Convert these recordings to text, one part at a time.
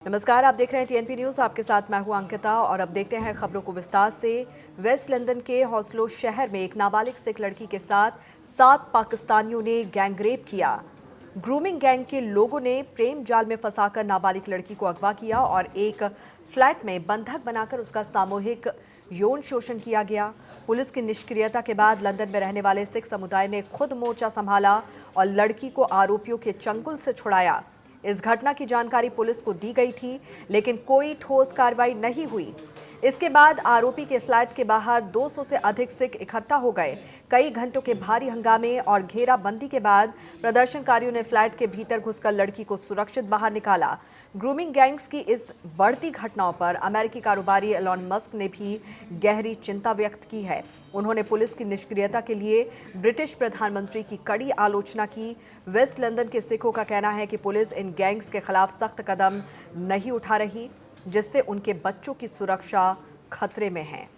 नमस्कार, आप देख रहे हैं टीएनपी न्यूज़। आपके साथ मैं हूं अंकिता और अब देखते हैं खबरों को विस्तार से। वेस्ट लंदन के हॉस्लो शहर में एक नाबालिग सिख लड़की के साथ 7 पाकिस्तानियों ने गैंगरेप किया। ग्रूमिंग गैंग के लोगों ने प्रेम जाल में फंसाकर नाबालिग लड़की को अगवा किया और एक फ्लैट में बंधक बनाकर उसका सामूहिक यौन शोषण किया गया। पुलिस की निष्क्रियता के बाद लंदन में रहने वाले सिख समुदाय ने खुद मोर्चा संभाला और लड़की को आरोपियों के चंगुल से छुड़ाया। इस घटना की जानकारी पुलिस को दी गई थी, लेकिन कोई ठोस कार्रवाई नहीं हुई। इसके बाद आरोपी के फ्लैट के बाहर 200 से अधिक सिख इकट्ठा हो गए। कई घंटों के भारी हंगामे और घेराबंदी के बाद प्रदर्शनकारियों ने फ्लैट के भीतर घुसकर लड़की को सुरक्षित बाहर निकाला। ग्रूमिंग गैंग्स की इस बढ़ती घटनाओं पर अमेरिकी कारोबारी एलॉन मस्क ने भी गहरी चिंता व्यक्त की है। उन्होंने पुलिस की निष्क्रियता के लिए ब्रिटिश प्रधानमंत्री की कड़ी आलोचना की। वेस्ट लंदन के सिखों का कहना है कि पुलिस इन गैंग्स के खिलाफ सख्त कदम नहीं उठा रही, जिससे उनके बच्चों की सुरक्षा खतरे में है।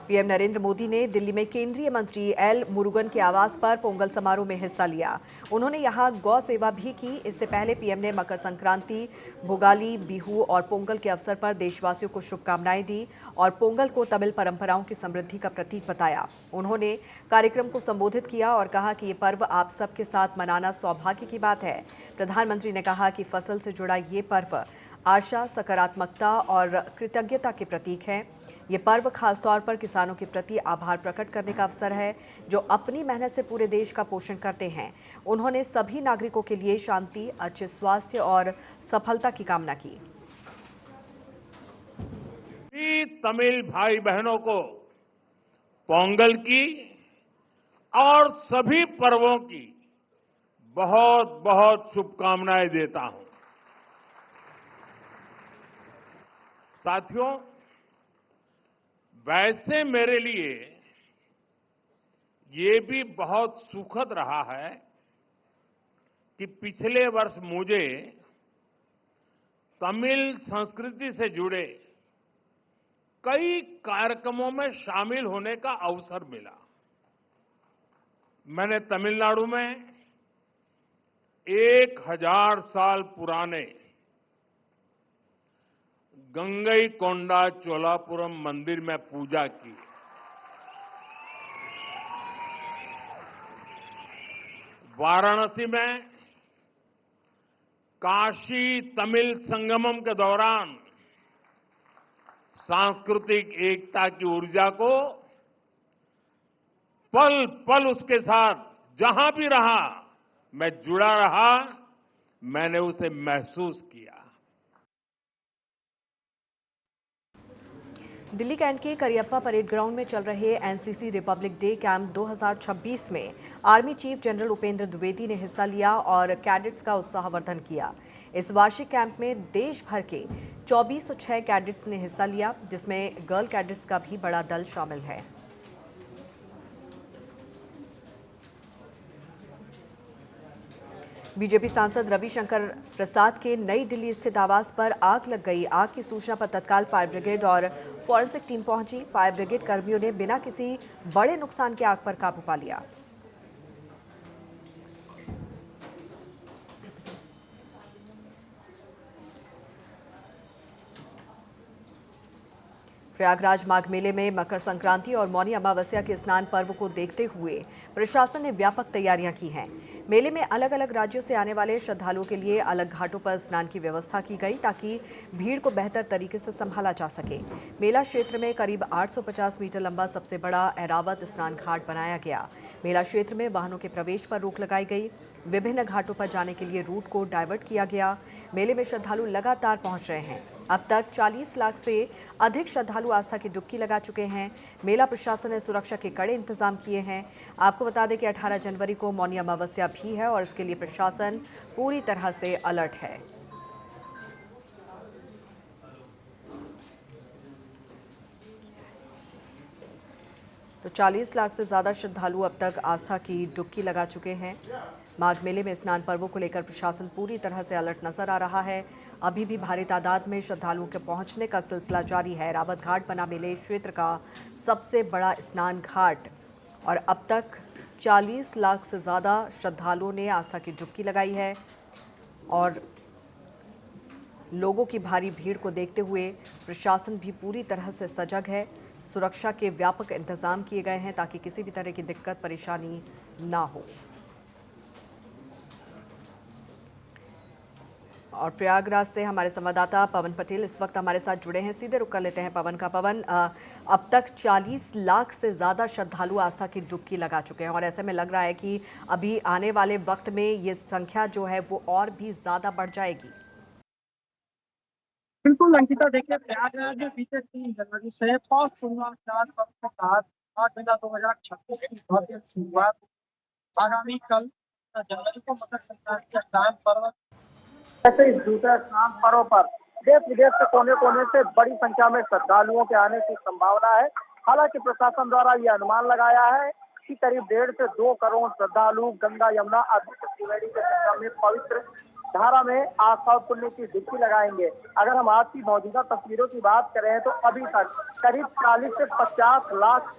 पीएम नरेंद्र मोदी ने दिल्ली में केंद्रीय मंत्री एल मुरुगन के आवास पर पोंगल समारोह में हिस्सा लिया। उन्होंने यहां गौ सेवा भी की। इससे पहले पीएम ने मकर संक्रांति, भोगाली, बिहू और पोंगल के अवसर पर देशवासियों को शुभकामनाएं दी और पोंगल को तमिल परंपराओं की समृद्धि का प्रतीक बताया। उन्होंने कार्यक्रम को संबोधित किया और कहा कि ये पर्व आप सबके साथ मनाना सौभाग्य की बात है। प्रधानमंत्री ने कहा कि फसल से जुड़ा ये पर्व आशा, सकारात्मकता और कृतज्ञता के प्रतीक है। ये पर्व खासतौर पर किसानों के प्रति आभार प्रकट करने का अवसर है, जो अपनी मेहनत से पूरे देश का पोषण करते हैं। उन्होंने सभी नागरिकों के लिए शांति, अच्छे स्वास्थ्य और सफलता की कामना की। तमिल भाई बहनों को पोंगल की और सभी पर्वों की बहुत बहुत शुभकामनाएं देता हूं। साथियों, वैसे मेरे लिए ये भी बहुत सुखद रहा है कि पिछले वर्ष मुझे तमिल संस्कृति से जुड़े कई कार्यक्रमों में शामिल होने का अवसर मिला। मैंने तमिलनाडु में 1000 साल पुराने गंगईकोंडा चोलापुरम मंदिर में पूजा की। वाराणसी में काशी तमिल संगमम के दौरान सांस्कृतिक एकता की ऊर्जा को पल पल उसके साथ जहां भी रहा मैं जुड़ा रहा, मैंने उसे महसूस किया। दिल्ली कैंट के करियप्पा परेड ग्राउंड में चल रहे एनसीसी रिपब्लिक डे कैंप 2026 में army chief general Upendra Dwivedi ने हिस्सा लिया और कैडेट्स का उत्साहवर्धन किया। इस वार्षिक कैंप में देश भर के 2406 कैडेट्स ने हिस्सा लिया, जिसमें गर्ल कैडेट्स का भी बड़ा दल शामिल है। बीजेपी सांसद रविशंकर प्रसाद के नई दिल्ली स्थित आवास पर आग लग गई। आग की सूचना पर तत्काल फायर ब्रिगेड और फॉरेंसिक टीम पहुंची। फायर ब्रिगेड कर्मियों ने बिना किसी बड़े नुकसान के आग पर काबू पा लिया। प्रयागराज माघ मेले में मकर संक्रांति और मौनी अमावस्या के स्नान पर्व को देखते हुए प्रशासन ने व्यापक तैयारियां की हैं। मेले में अलग अलग राज्यों से आने वाले श्रद्धालुओं के लिए अलग घाटों पर स्नान की व्यवस्था की गई, ताकि भीड़ को बेहतर तरीके से संभाला जा सके। मेला क्षेत्र में करीब 850 मीटर लंबा सबसे बड़ा ऐरावत स्नान घाट बनाया गया। मेला क्षेत्र में वाहनों के प्रवेश पर रोक लगाई गई। विभिन्न घाटों पर जाने के लिए रूट को डाइवर्ट किया गया। मेले में श्रद्धालु लगातार पहुंच रहे हैं। अब तक 40 लाख से अधिक श्रद्धालु आस्था की डुबकी लगा चुके हैं। मेला प्रशासन ने सुरक्षा के कड़े इंतजाम किए हैं। आपको बता दें कि 18 जनवरी को मौनी अमावस्या भी है और इसके लिए प्रशासन पूरी तरह से अलर्ट है। तो 40 लाख से ज्यादा श्रद्धालु अब तक आस्था की डुबकी लगा चुके हैं। माघ मेले में स्नान पर्वों को लेकर प्रशासन पूरी तरह से अलर्ट नजर आ रहा है। अभी भी भारी तादाद में श्रद्धालुओं के पहुंचने का सिलसिला जारी है। रावत घाट बना मेले क्षेत्र का सबसे बड़ा स्नान घाट और अब तक 40 लाख से ज़्यादा श्रद्धालुओं ने आस्था की डुबकी लगाई है और लोगों की भारी भीड़ को देखते हुए प्रशासन भी पूरी तरह से सजग है। सुरक्षा के व्यापक इंतजाम किए गए हैं ताकि किसी भी तरह की दिक्कत परेशानी ना हो। और प्रयागराज से हमारे संवाददाता पवन पटेल इस वक्त हमारे साथ जुड़े हैं। सीधे रुक कर लेते हैं पवन का। पवन, अब तक 40 लाख से ज़्यादा श्रद्धालु आस्था की डुबकी लगा चुके हैं और ऐसे में लग रहा है कि अभी आने वाले वक्त में ये संख्या जो है वो और भी ज़्यादा बढ़ जाएगी। बिल्कुल अंकिता, देखिए प्रयागराज में बीते 3 जनवरी से पौष पूर्णिमा पर्व के तहत माघ मेला 2026 की भव्य शुरुआत आगामी कल जनवरी को मकर संक्रांति का स्नान पर्व। ऐसे इस दूसरे स्नान पर्व पर देश विदेश के कोने कोने से बड़ी संख्या में श्रद्धालुओं के आने की संभावना है। हालांकि प्रशासन द्वारा ये अनुमान लगाया है कि करीब 1.5 से 2 करोड़ श्रद्धालु गंगा यमुना अदृश्य त्रिवेणी के संगम में पवित्र धारा में आस्था और पुण्य की डुबकी लगाएंगे। अगर हम आज की मौजूदा तस्वीरों की बात करें तो अभी तक करीब 40 से 50 लाख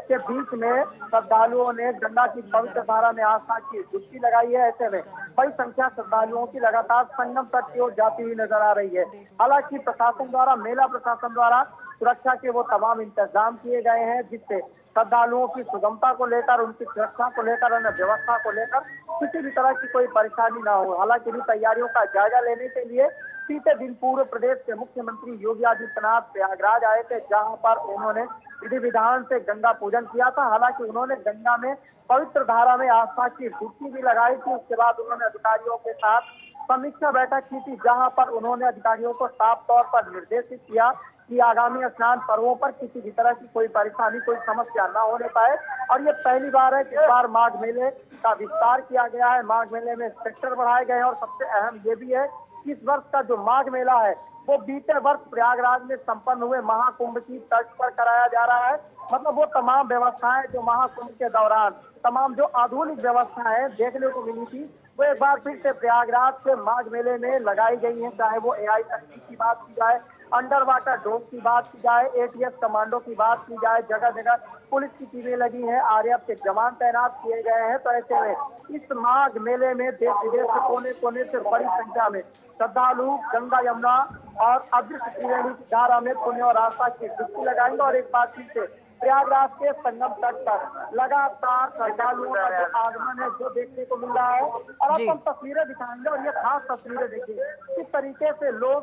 के बीच में श्रद्धालुओं ने गंगा की पवित्र धारा में आस्था की डुबकी लगाई है। ऐसे में बड़ी संख्या श्रद्धालुओं की लगातार संगम तट की ओर जाती हुई नजर आ रही है। हालांकि प्रशासन द्वारा, मेला प्रशासन द्वारा सुरक्षा के वो तमाम इंतजाम किए गए हैं जिससे श्रद्धालुओं की सुगमता को लेकर, उनकी सुरक्षा को लेकर, अन्य व्यवस्था को लेकर किसी भी तरह की कोई परेशानी ना हो। हालांकि इन तैयारियों का जायजा लेने के लिए बीते दिन पूर्व प्रदेश के मुख्यमंत्री योगी आदित्यनाथ प्रयागराज आए थे, जहां पर उन्होंने विधि विधान से गंगा पूजन किया था। हालांकि उन्होंने गंगा में पवित्र धारा में आस्था की डुबकी भी लगाई थी। उसके बाद उन्होंने अधिकारियों के साथ समीक्षा बैठक की थी, जहां पर उन्होंने अधिकारियों को साफ तौर पर निर्देशित किया कि आगामी स्नान पर्वों पर किसी भी तरह की कोई परेशानी, कोई समस्या न होने पाए। और ये पहली बार है कि इस बार माघ मेले का विस्तार किया गया है। माघ मेले में सेक्टर बढ़ाए गए हैं और सबसे अहम ये भी है कि इस वर्ष का जो माघ मेला है वो बीते वर्ष प्रयागराज में संपन्न हुए महाकुंभ की तर्ज पर कराया जा रहा है। मतलब वो तमाम व्यवस्थाएं जो महाकुंभ के दौरान, तमाम जो आधुनिक व्यवस्थाएं देखने को मिली थी, वो एक बार फिर से प्रयागराज के माघ मेले में लगाई गई हैं। चाहे वो AI तकनीक की बात की जाए, अंडर वाटर डोम की बात की जाए, ATS कमांडो की बात की जाए, जगह जगह पुलिस की टीमें लगी हैं, RAF के जवान तैनात किए गए हैं। तो ऐसे में इस माघ मेले में देश विदेश के कोने कोने से बड़ी संख्या में श्रद्धालु गंगा यमुना और अदृश्य त्रिवेणी की धारा में पुण्य और आस्था की डुबकी लगाएंगे। और एक बार फिर से प्रयागराज के संगम तट पर लगातार श्रद्धालुओं का जो आगमन है जो देखने को मिल रहा है। और अब हम तस्वीरें दिखाएंगे और ये खास तस्वीरें देखिए किस तरीके से लोग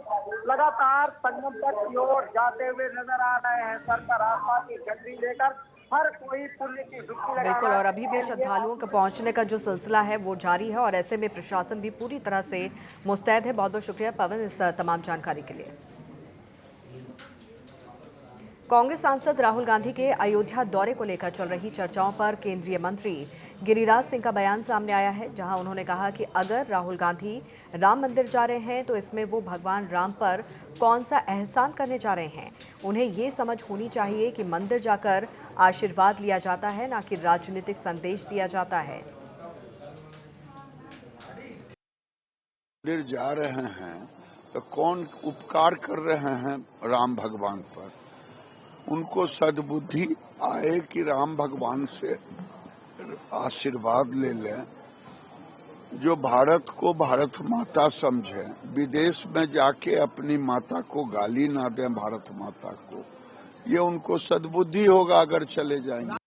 लगातार संगम तट की ओर जाते हुए नजर आ रहे हैं। सर पर आस्था की झंडी लेकर हर कोई पुण्य की डुबकी लगा। बिल्कुल, और अभी भी श्रद्धालुओं का पहुंचने का जो सिलसिला है वो जारी है और ऐसे में प्रशासन भी पूरी तरह से मुस्तैद है। बहुत बहुत शुक्रिया पवन इस तमाम जानकारी के लिए। कांग्रेस सांसद राहुल गांधी के अयोध्या दौरे को लेकर चल रही चर्चाओं पर केंद्रीय मंत्री गिरिराज सिंह का बयान सामने आया है, जहां उन्होंने कहा कि अगर राहुल गांधी राम मंदिर जा रहे हैं तो इसमें वो भगवान राम पर कौन सा एहसान करने जा रहे हैं। उन्हें ये समझ होनी चाहिए कि मंदिर जाकर आशीर्वाद लिया जाता है, ना कि राजनीतिक संदेश दिया जाता है। मंदिर जा रहे हैं तो कौन उपकार कर रहे हैं राम भगवान पर। उनको सद्बुद्धि आए कि राम भगवान से आशीर्वाद ले लें। जो भारत को भारत माता समझे, विदेश में जाके अपनी माता को गाली ना दें भारत माता को, ये उनको सद्बुद्धि होगा अगर चले जाएंगे।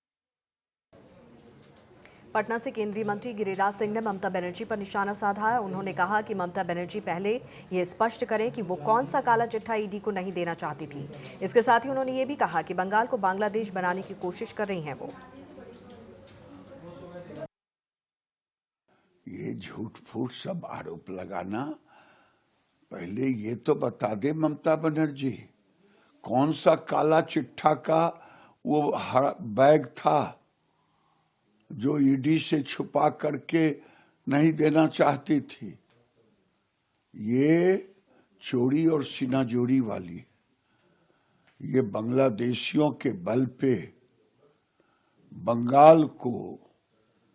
पटना से केंद्रीय मंत्री गिरिराज सिंह ने ममता बनर्जी पर निशाना साधा है। उन्होंने कहा कि ममता बनर्जी पहले ये स्पष्ट करें कि वो कौन सा काला चिट्ठा ईडी को नहीं देना चाहती थी। इसके साथ ही उन्होंने ये भी कहा कि बंगाल को बांग्लादेश बनाने की कोशिश कर रही हैं वो। ये झूठ फूट सब आरोप लगाना, पहले ये तो बता दे ममता बनर्जी, कौन सा काला चिट्ठा का वो बैग था जो ईडी से छुपा करके नहीं देना चाहती थी। ये चोरी और सीनाजोरी वाली है। ये बांग्लादेशियों के बल पे बंगाल को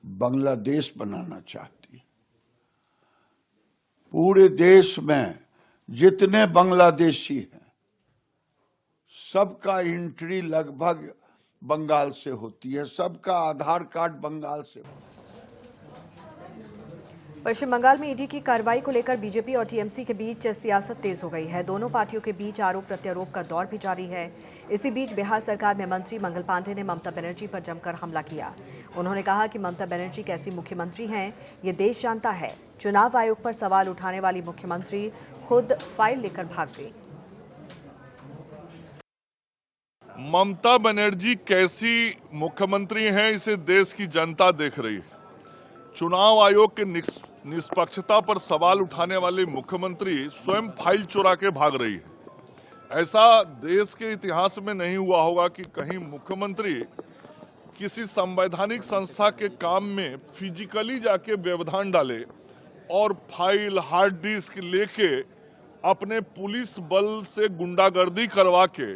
बांग्लादेश बनाना चाहती है। पूरे देश में जितने बांग्लादेशी हैं सबका एंट्री लगभग बंगाल से होती है, सबका आधार कार्ड बंगाल से। पश्चिम बंगाल में ईडी की कार्रवाई को लेकर बीजेपी और टीएमसी के बीच सियासत तेज हो गई है। दोनों पार्टियों के बीच आरोप प्रत्यारोप का दौर भी जारी है। इसी बीच बिहार सरकार में मंत्री मंगल पांडे ने ममता बनर्जी पर जमकर हमला किया। उन्होंने कहा कि ममता बनर्जी कैसी मुख्यमंत्री हैं, ये देश जानता है। चुनाव आयोग पर सवाल उठाने वाली मुख्यमंत्री खुद फाइल लेकर भाग गई। ममता बनर्जी कैसी मुख्यमंत्री हैं, इसे देश की जनता देख रही है। चुनाव आयोग के निष्पक्षता पर सवाल उठाने वाली मुख्यमंत्री स्वयं फाइल चुरा के भाग रही है। ऐसा देश के इतिहास में नहीं हुआ होगा कि कहीं मुख्यमंत्री किसी संवैधानिक संस्था के काम में फिजिकली जाके व्यवधान डाले और फाइल हार्ड डिस्क लेके अपने पुलिस बल से गुंडागर्दी करवा के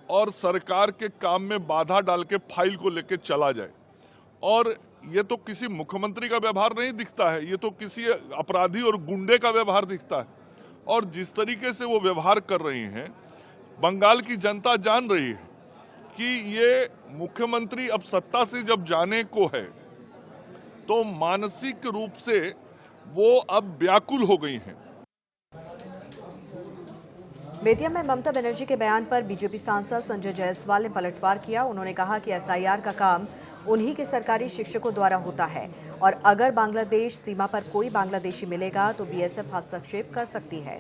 और सरकार के काम में बाधा डाल के फाइल को लेके चला जाए। और ये तो किसी मुख्यमंत्री का व्यवहार नहीं दिखता है, ये तो किसी अपराधी और गुंडे का व्यवहार दिखता है। और जिस तरीके से वो व्यवहार कर रही हैं, बंगाल की जनता जान रही है कि ये मुख्यमंत्री अब सत्ता से जब जाने को है तो मानसिक रूप से वो अब व्याकुल हो गई हैं। बेतिया में ममता बनर्जी के बयान पर बीजेपी सांसद संजय जायसवाल ने पलटवार किया। उन्होंने कहा कि एसआईआर का काम उन्हीं के सरकारी शिक्षकों द्वारा होता है और अगर बांग्लादेश सीमा पर कोई बांग्लादेशी मिलेगा तो बीएसएफ हस्तक्षेप कर सकती है।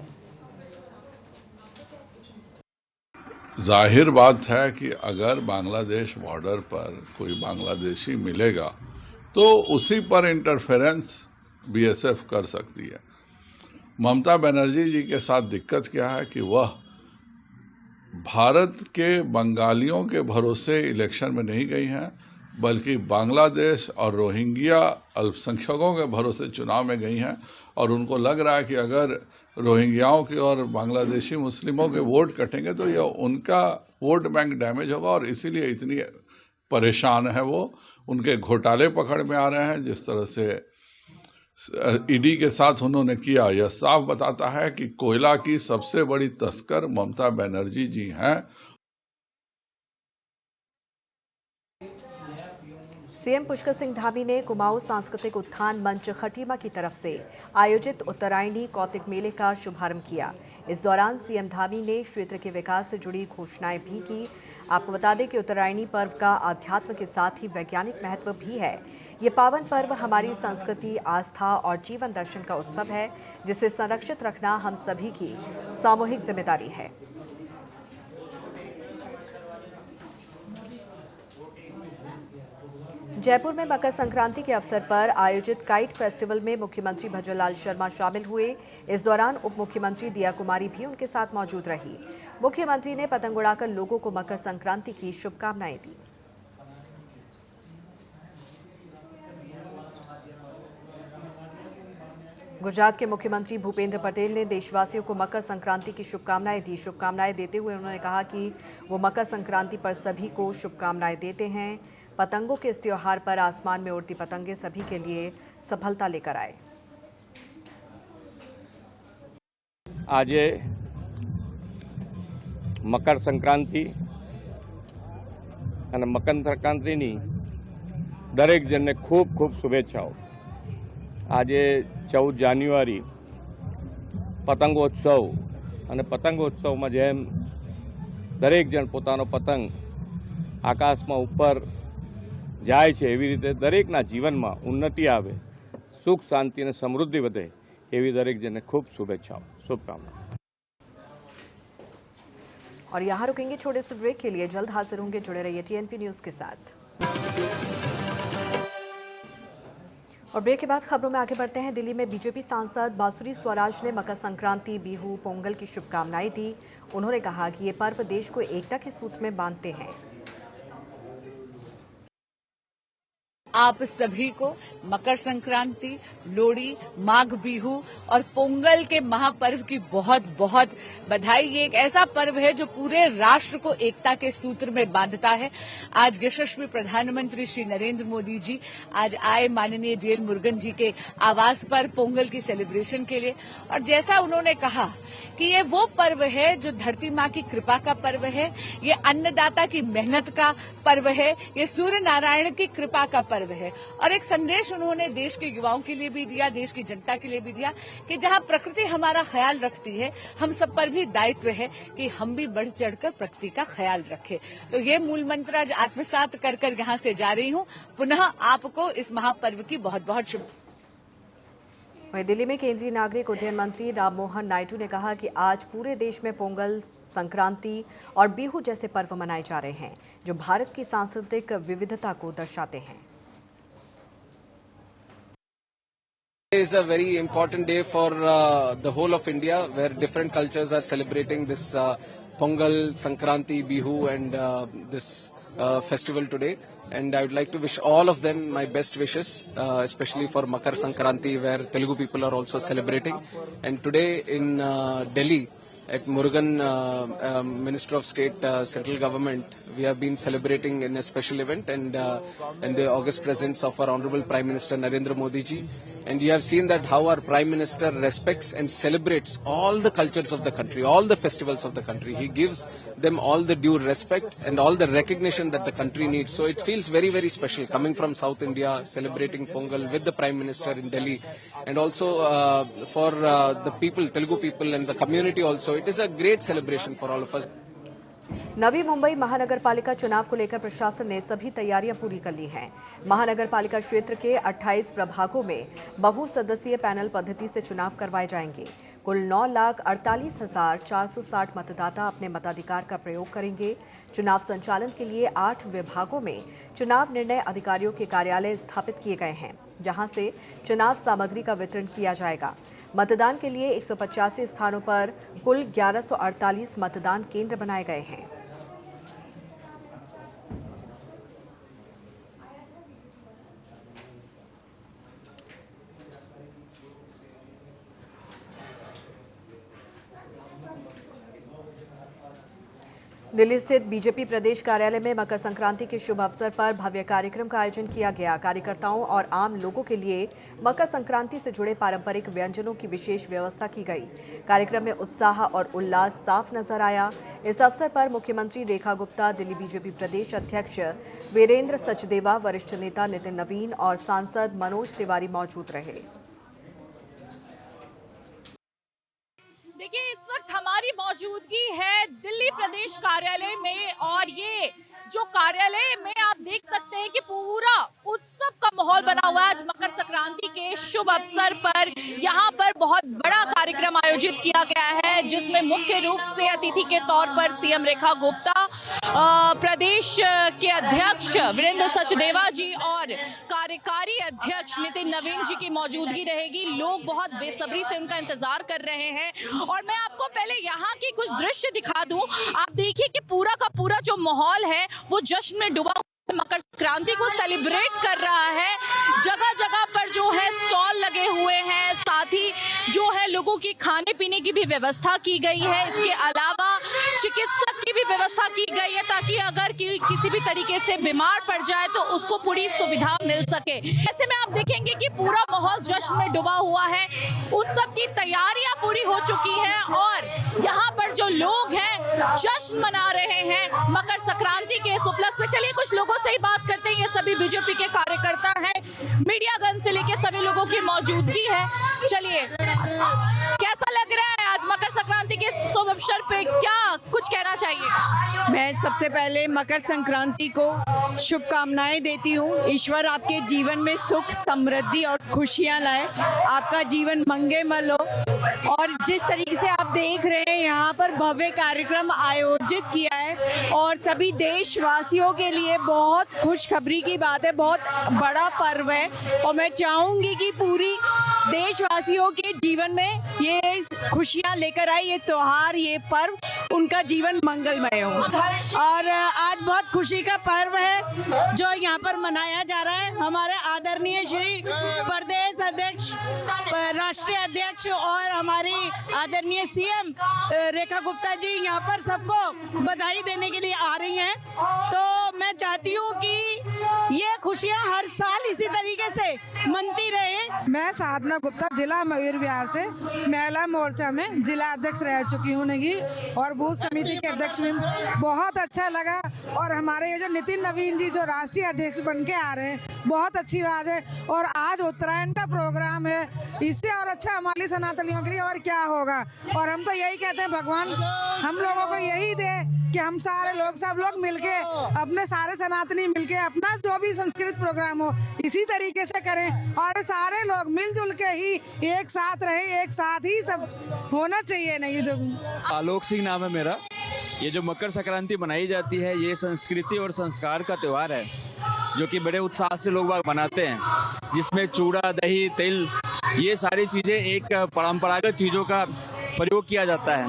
जाहिर बात है कि अगर बांग्लादेश बॉर्डर पर कोई बांग्लादेशी मिलेगा तो उसी पर इंटरफेरेंस बीएसएफ कर सकती है। ममता बनर्जी जी के साथ दिक्कत क्या है कि वह भारत के बंगालियों के भरोसे इलेक्शन में नहीं गई हैं, बल्कि बांग्लादेश और रोहिंग्या अल्पसंख्यकों के भरोसे चुनाव में गई हैं। और उनको लग रहा है कि अगर रोहिंग्याओं के और बांग्लादेशी मुस्लिमों के वोट कटेंगे तो यह उनका वोट बैंक डैमेज होगा, और इसीलिए इतनी परेशान है वो। उनके घोटाले पकड़ में आ रहे हैं, जिस तरह से ईडी के साथ उन्होंने किया, यह साफ बताता है कि कोयला की सबसे बड़ी तस्कर ममता बनर्जी जी हैं। सीएम पुष्कर सिंह धामी ने कुमाऊं सांस्कृतिक उत्थान मंच खटीमा की तरफ से आयोजित उत्तरायणी कौतिक मेले का शुभारंभ किया। इस दौरान सीएम धामी ने क्षेत्र के विकास से जुड़ी घोषणाएं भी की। आपको बता दें कि उत्तरायणी पर्व का आध्यात्म के साथ ही वैज्ञानिक महत्व भी है। ये पावन पर्व हमारी संस्कृति, आस्था और जीवन दर्शन का उत्सव है, जिसे संरक्षित रखना हम सभी की सामूहिक जिम्मेदारी है। जयपुर में मकर संक्रांति के अवसर पर आयोजित काइट फेस्टिवल में मुख्यमंत्री भजनलाल शर्मा शामिल हुए। इस दौरान उप मुख्यमंत्री दिया कुमारी भी उनके साथ मौजूद रही। मुख्यमंत्री ने पतंग उड़ाकर लोगों को मकर संक्रांति की शुभकामनाएं दी। गुजरात के मुख्यमंत्री भूपेंद्र पटेल ने देशवासियों को मकर संक्रांति की शुभकामनाएं दी। शुभकामनाएं देते हुए उन्होंने कहा कि वो मकर संक्रांति पर सभी को शुभकामनाएं देते हैं। पतंगों के इस त्योहार पर आसमान में उड़ती पतंगें सभी के लिए सफलता लेकर आए। आज मकर संक्रांति અને મકર સંક્રાંતિની દરેક જણને ખૂબ ખૂબ શુભેચ્છાઓ। આજે 14 જાન્યુઆરી પતંગોત્સવ અને પતંગોત્સવમાં જેમ દરેક જણ પોતાનો પતંગ આકાશમાં ઉપર જાય છે એવી રીતે દરેકના જીવનમાં ઉન્નતિ આવે, સુખ શાંતિ અને સમૃદ્ધિ વધે એવી દરેક જણને ખૂબ શુભેચ્છાઓ, શુભકામનાઓ। और यहाँ रुकेंगे छोटे से ब्रेक के लिए। जल्द हाजिर होंगे, जुड़े रहिए टीएनपी न्यूज के साथ। और ब्रेक के बाद खबरों में आगे बढ़ते हैं। दिल्ली में बीजेपी सांसद बांसुरी स्वराज ने मकर संक्रांति, बिहू, पोंगल की शुभकामनाएं दी। उन्होंने कहा कि ये पर्व देश को एकता के सूत्र में बांधते हैं। आप सभी को मकर संक्रांति, लोहड़ी, माघ बिहू और पोंगल के महापर्व की बहुत बहुत बधाई। ये एक ऐसा पर्व है जो पूरे राष्ट्र को एकता के सूत्र में बांधता है। आज यशस्वी प्रधानमंत्री श्री नरेंद्र मोदी जी आज आए माननीय DL मुरुगन जी के आवास पर पोंगल की सेलिब्रेशन के लिए, और जैसा उन्होंने कहा कि ये वो पर्व है जो धरती माँ की कृपा का पर्व है, ये अन्नदाता की मेहनत का पर्व है, ये सूर्य नारायण की कृपा का पर्व है। और एक संदेश उन्होंने देश के युवाओं के लिए भी दिया, देश की जनता के लिए भी दिया कि जहां प्रकृति हमारा ख्याल रखती है, हम सब पर भी दायित्व है कि हम भी बढ़ चढ़कर प्रकृति का ख्याल रखें। तो ये मूल मंत्र आज आत्मसात कर यहां से जा रही हूं। पुनः आपको इस महापर्व की बहुत बहुत शुभकामनाएं। वहीं दिल्ली में केंद्रीय नागरिक उड्डयन मंत्री राममोहन नायडू ने कहा कि आज पूरे देश में पोंगल, संक्रांति और बिहू जैसे पर्व मनाए जा रहे हैं जो भारत की सांस्कृतिक विविधता को दर्शाते हैं। It is a very important day for the whole of India, where different cultures are celebrating this Pongal, Sankranti, Bihu and this festival today. And I would like to wish all of them my best wishes, especially for Makar Sankranti, where Telugu people are also celebrating. And today in Delhi, at Murugan, Minister of State, Central Government, we have been celebrating in a special event and the august presence of our Honorable Prime Minister Narendra Modi ji. And you have seen that how our Prime Minister respects and celebrates all the cultures of the country, all the festivals of the country. He gives them all the due respect and all the recognition that the country needs. So it feels very, very special coming from South India, celebrating Pongal with the Prime Minister in Delhi. And also for the people, Telugu people and the community also, it is a great celebration for all of us. Navi Mumbai महानगर पालिका चुनाव को लेकर प्रशासन ने सभी तैयारियां पूरी कर ली हैं। महानगर पालिका क्षेत्र के 28 प्रभागों में बहुसदस्यीय पैनल पद्धति से चुनाव करवाए जाएंगे। कुल 9,48,460 मतदाता अपने मताधिकार का प्रयोग करेंगे। चुनाव संचालन के लिए 8 विभागों में चुनाव निर्णय अधिकारियों के कार्यालय स्थापित किए गए हैं, जहां से चुनाव सामग्री का वितरण किया जाएगा। मतदान के लिए 185 स्थानों पर कुल 1148 मतदान केंद्र बनाए गए हैं। दिल्ली स्थित बीजेपी प्रदेश कार्यालय में मकर संक्रांति के शुभ अवसर पर भव्य कार्यक्रम का आयोजन किया गया। कार्यकर्ताओं और आम लोगों के लिए मकर संक्रांति से जुड़े पारंपरिक व्यंजनों की विशेष व्यवस्था की गई। कार्यक्रम में उत्साह और उल्लास साफ नजर आया। इस अवसर पर मुख्यमंत्री रेखा गुप्ता, दिल्ली बीजेपी प्रदेश अध्यक्ष वीरेंद्र सचदेवा, वरिष्ठ नेता नितिन नवीन और सांसद मनोज तिवारी मौजूद रहे। देखिए, इस वक्त हमारी मौजूदगी है दिल्ली प्रदेश कार्यालय में, और ये जो कार्यालय में आप देख सकते हैं कि पूरा उत्सव का माहौल बना हुआ है। आज मकर संक्रांति के शुभ अवसर पर यहाँ पर बहुत बड़ा कार्यक्रम आयोजित किया गया है, जिसमें मुख्य रूप से अतिथि के तौर पर सीएम रेखा गुप्ता, प्रदेश के अध्यक्ष वीरेंद्र सचदेवा जी और कार्यकारी अध्यक्ष नितिन नवीन जी की मौजूदगी रहेगी। लोग बहुत बेसब्री से उनका इंतजार कर रहे हैं, और मैं आपको पहले यहाँ की कुछ दृश्य दिखा दूं। आप देखिए कि पूरा का पूरा जो माहौल है वो जश्न में डूबा मकर संक्रांति को सेलिब्रेट कर रहा है। जगह जगह पर जो है स्टॉल लगे हुए हैं, साथ ही जो है लोगों की खाने पीने की भी व्यवस्था की गई है। इसके अलावा चिकित्सक की भी व्यवस्था की गई है, ताकि अगर किसी भी तरीके से बीमार पड़ जाए तो उसको पूरी सुविधा मिल सके। ऐसे में आप देखेंगे कि पूरा माहौल जश्न में डूबा हुआ है। उत्सव की तैयारियां पूरी हो चुकी हैं और यहाँ पर जो लोग हैं जश्न मना रहे हैं मकर संक्रांति के इस उपलक्ष्य में। चलिए कुछ लोगों से ही बात करते हैं। ये सभी बीजेपी के कार्यकर्ता हैं, मीडियागंज से लेके सभी लोगों की मौजूदगी है। चलिए, कैसा लग रहा है आज मकर संक्रांति के शुभ अवसर पे, क्या कुछ कहना चाहिए? मैं सबसे पहले मकर संक्रांति को शुभकामनाएं देती हूँ। ईश्वर आपके जीवन में सुख, समृद्धि और खुशियाँ लाए, आपका जीवन मंगेमय हो। और जिस तरीके से आप देख रहे हैं यहाँ पर भव्य कार्यक्रम आयोजित किया है, और सभी देशवासियों के लिए बहुत खुशखबरी की बात है, बहुत बड़ा पर्व है। और मैं चाहूँगी कि पूरी देश देशवासियों के जीवन में ये खुशियाँ लेकर आए, ये त्योहार, ये पर्व, उनका जीवन मंगलमय हो। और आज बहुत खुशी का पर्व है जो यहाँ पर मनाया जा रहा है। हमारे आदरणीय श्री प्रदेश अध्यक्ष, राष्ट्रीय अध्यक्ष और हमारी आदरणीय सीएम रेखा गुप्ता जी यहाँ पर सबको बधाई देने के लिए आ रही हैं। तो मैं चाहती हूँ कि ये खुशियाँ हर साल इसी तरीके से मनती रहे। मैं साधना गुप्ता, जिला मयूर विहार से महिला मोर्चा में जिला अध्यक्ष रह चुकी हूँ और बूथ समिति के अध्यक्ष में। बहुत अच्छा लगा। और हमारे ये जो नितिन नवीन जी जो राष्ट्रीय अध्यक्ष बन के आ रहे हैं, बहुत अच्छी बात है। और आज उत्तरायण का प्रोग्राम है, इससे और अच्छा हमारी सनातनियों के लिए और क्या होगा। और हम तो यही कहते हैं भगवान हम लोगों को यही दे कि हम सारे लोग, सब लोग मिलके, अपने सारे सनातनी मिलके अपना जो भी संस्कृत प्रोग्राम हो इसी तरीके से करें और सारे लोग मिलजुल के ही एक साथ रहे, एक साथ ही सब होना चाहिए। नहीं जो आलोक सिंह नाम है मेरा। ये जो मकर संक्रांति मनाई जाती है, ये संस्कृति और संस्कार का त्यौहार है जो कि बड़े उत्साह से लोग मनाते हैं, जिसमें चूड़ा, दही, तिल, ये सारी चीज़ें एक परंपरागत चीज़ों का प्रयोग किया जाता है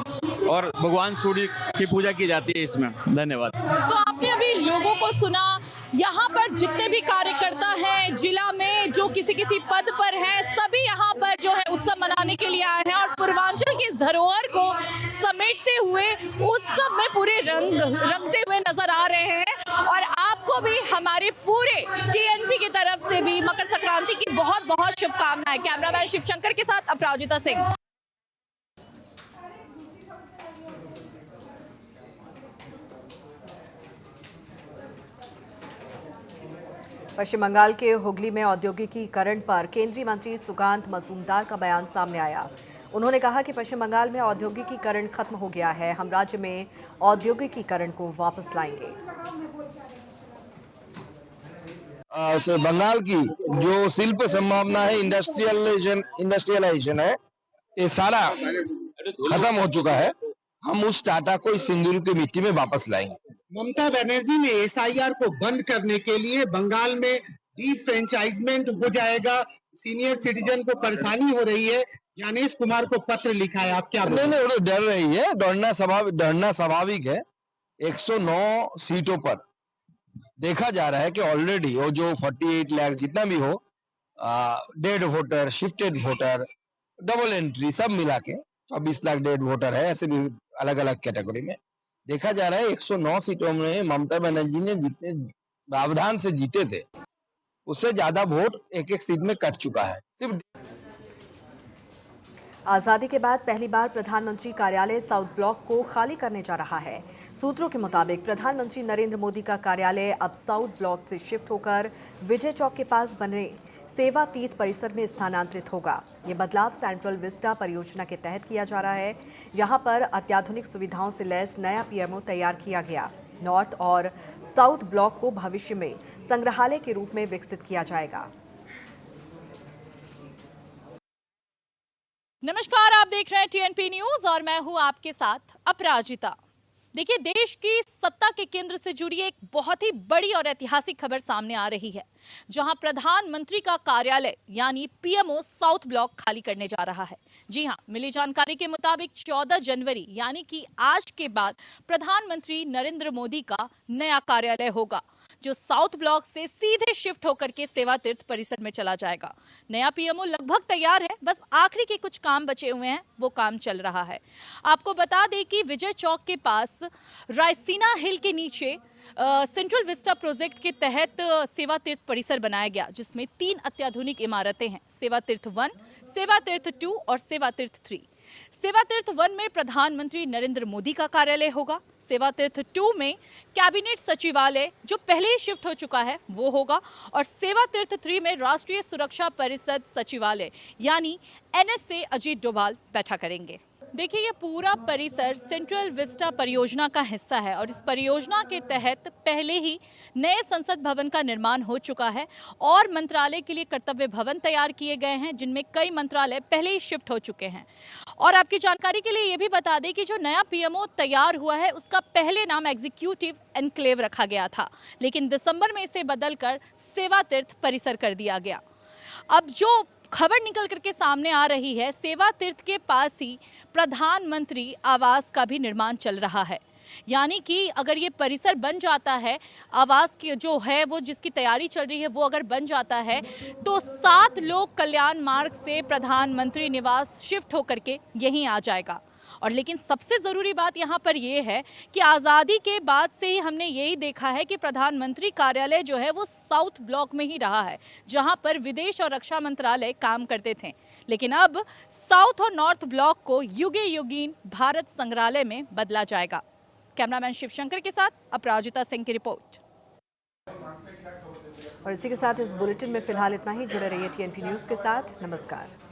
और भगवान सूर्य की पूजा की जाती है इसमें। धन्यवाद। तो आपने अभी लोगों को सुना, यहाँ पर जितने भी कार्यकर्ता हैं जिला में जो किसी किसी पद पर हैं, सभी यहाँ पर जो है उत्सव मनाने के लिए आए हैं और पूर्वांचल की इस धरोहर को समेटते हुए उत्सव में पूरे रंगते हुए नजर आ रहे हैं। और आपको भी हमारे पूरे टीएनपी की तरफ से भी मकर संक्रांति की बहुत बहुत शुभकामनाएं। कैमरामैन शिवशंकर के साथ अपराजिता सिंह। पश्चिम बंगाल के हुगली में औद्योगिकीकरण पर केंद्रीय मंत्री सुकांत मजूमदार का बयान सामने आया। उन्होंने कहा कि पश्चिम बंगाल में औद्योगिकीकरण खत्म हो गया है, हम राज्य में औद्योगिकीकरण को वापस लाएंगे। बंगाल की जो शिल्प संभावना है, इंडस्ट्रियलाइजेशन है, ये सारा खत्म हो चुका है। हम उस टाटा को इस सिंदूर की मिट्टी में वापस लाएंगे। ममता बनर्जी ने एसआईआर को बंद करने के लिए बंगाल में डिफ्रेंचाइजमेंट हो जाएगा, सीनियर सिटीजन को परेशानी हो रही है, ज्ञानेश कुमार को पत्र लिखा है। आप क्या नहीं, वो तो डर रही है, डरना स्वाभाविक है। 109 सीटों पर देखा जा रहा है कि ऑलरेडी वो जो 48 लाख जितना भी हो, dead voter, shifted voter, double entry सब मिला के 24 लाख डेड वोटर है। ऐसे भी अलग अलग कैटेगरी में देखा जा रहा है। 109 सीटों में ममता बनर्जी ने जितने व्यवधान से जीते थे, उससे ज्यादा वोट एक एक सीट में कट चुका है। सिर्फ आजादी के बाद पहली बार प्रधानमंत्री कार्यालय साउथ ब्लॉक को खाली करने जा रहा है। सूत्रों के मुताबिक प्रधानमंत्री नरेंद्र मोदी का कार्यालय अब साउथ ब्लॉक से शिफ्ट होकर विजय चौक के पास बने सेवा तीर्थ परिसर में स्थानांतरित होगा। ये बदलाव सेंट्रल विस्टा परियोजना के तहत किया जा रहा है। यहाँ पर अत्याधुनिक सुविधाओं से लैस नया पीएमओ तैयार किया गया। नॉर्थ और साउथ ब्लॉक को भविष्य में संग्रहालय के रूप में विकसित किया जाएगा। नमस्कार, आप देख रहे हैं टीएनपी न्यूज और मैं हूं आपके साथ अपराजिता। देखिए, देश की सत्ता के केंद्र से जुड़ी एक बहुत ही बड़ी और ऐतिहासिक खबर सामने आ रही है, जहां प्रधानमंत्री का कार्यालय यानी पीएमओ साउथ ब्लॉक खाली करने जा रहा है। जी हां, मिली जानकारी के मुताबिक 14 जनवरी यानी कि आज के बाद प्रधानमंत्री नरेंद्र मोदी का नया कार्यालय होगा, जो साउथ ब्लॉक से सीधे शिफ्ट होकर के सेवा तीर्थ परिसर में चला जाएगा। नया पीएमओ लगभग तैयार है, बस आखिरी के कुछ काम बचे हुए हैं, वो काम चल रहा है। आपको बता दें कि विजय चौक के पास रायसीना हिल के नीचे सेंट्रल विस्टा प्रोजेक्ट के तहत सेवा तीर्थ परिसर बनाया गया, जिसमें 3 अत्याधुनिक इमारतें हैं, सेवा तीर्थ 1, सेवा तीर्थ 2 और सेवा तीर्थ 3। सेवा तीर्थ 1 में प्रधानमंत्री नरेंद्र मोदी का कार्यालय होगा। सेवा तीर्थ 2 में कैबिनेट सचिवालय, जो पहले ही शिफ्ट हो चुका है, वो होगा। और सेवा तीर्थ 3 में राष्ट्रीय सुरक्षा परिषद सचिवालय यानी एनएसए अजीत डोभाल बैठा करेंगे। देखिए, ये पूरा परिसर सेंट्रल विस्टा परियोजना का हिस्सा है और इस परियोजना के तहत पहले ही नए संसद भवन का निर्माण हो चुका है और मंत्रालय के लिए कर्तव्य भवन तैयार किए गए हैं, जिनमें कई मंत्रालय पहले ही शिफ्ट हो चुके हैं। और आपकी जानकारी के लिए ये भी बता दें कि जो नया पीएमओ तैयार हुआ है, उसका पहले नाम एग्जीक्यूटिव एनक्लेव रखा गया था, लेकिन दिसंबर में इसे बदलकर सेवा तीर्थ परिसर कर दिया गया। अब जो खबर निकल करके सामने आ रही है, सेवा तीर्थ के पास ही प्रधानमंत्री आवास का भी निर्माण चल रहा है। यानी कि अगर ये परिसर बन जाता है, आवास की जो है वो जिसकी तैयारी चल रही है वो अगर बन जाता है, तो 7 लोक कल्याण मार्ग से प्रधानमंत्री निवास शिफ्ट होकर के यहीं आ जाएगा। और लेकिन सबसे ज़रूरी बात यहाँ पर ये है कि आज़ादी के बाद से ही हमने यही देखा है कि प्रधानमंत्री कार्यालय जो है वो साउथ ब्लॉक में ही रहा है, जहाँ पर विदेश और रक्षा मंत्रालय काम करते थे। लेकिन अब साउथ और नॉर्थ ब्लॉक को युगे युगीन भारत संग्रहालय में बदला जाएगा। कैमरामैन शिवशंकर के साथ अपराजिता सिंह की रिपोर्ट। और इसी के साथ इस बुलेटिन में फिलहाल इतना ही। जुड़े रहिए TNP न्यूज़ के साथ। नमस्कार।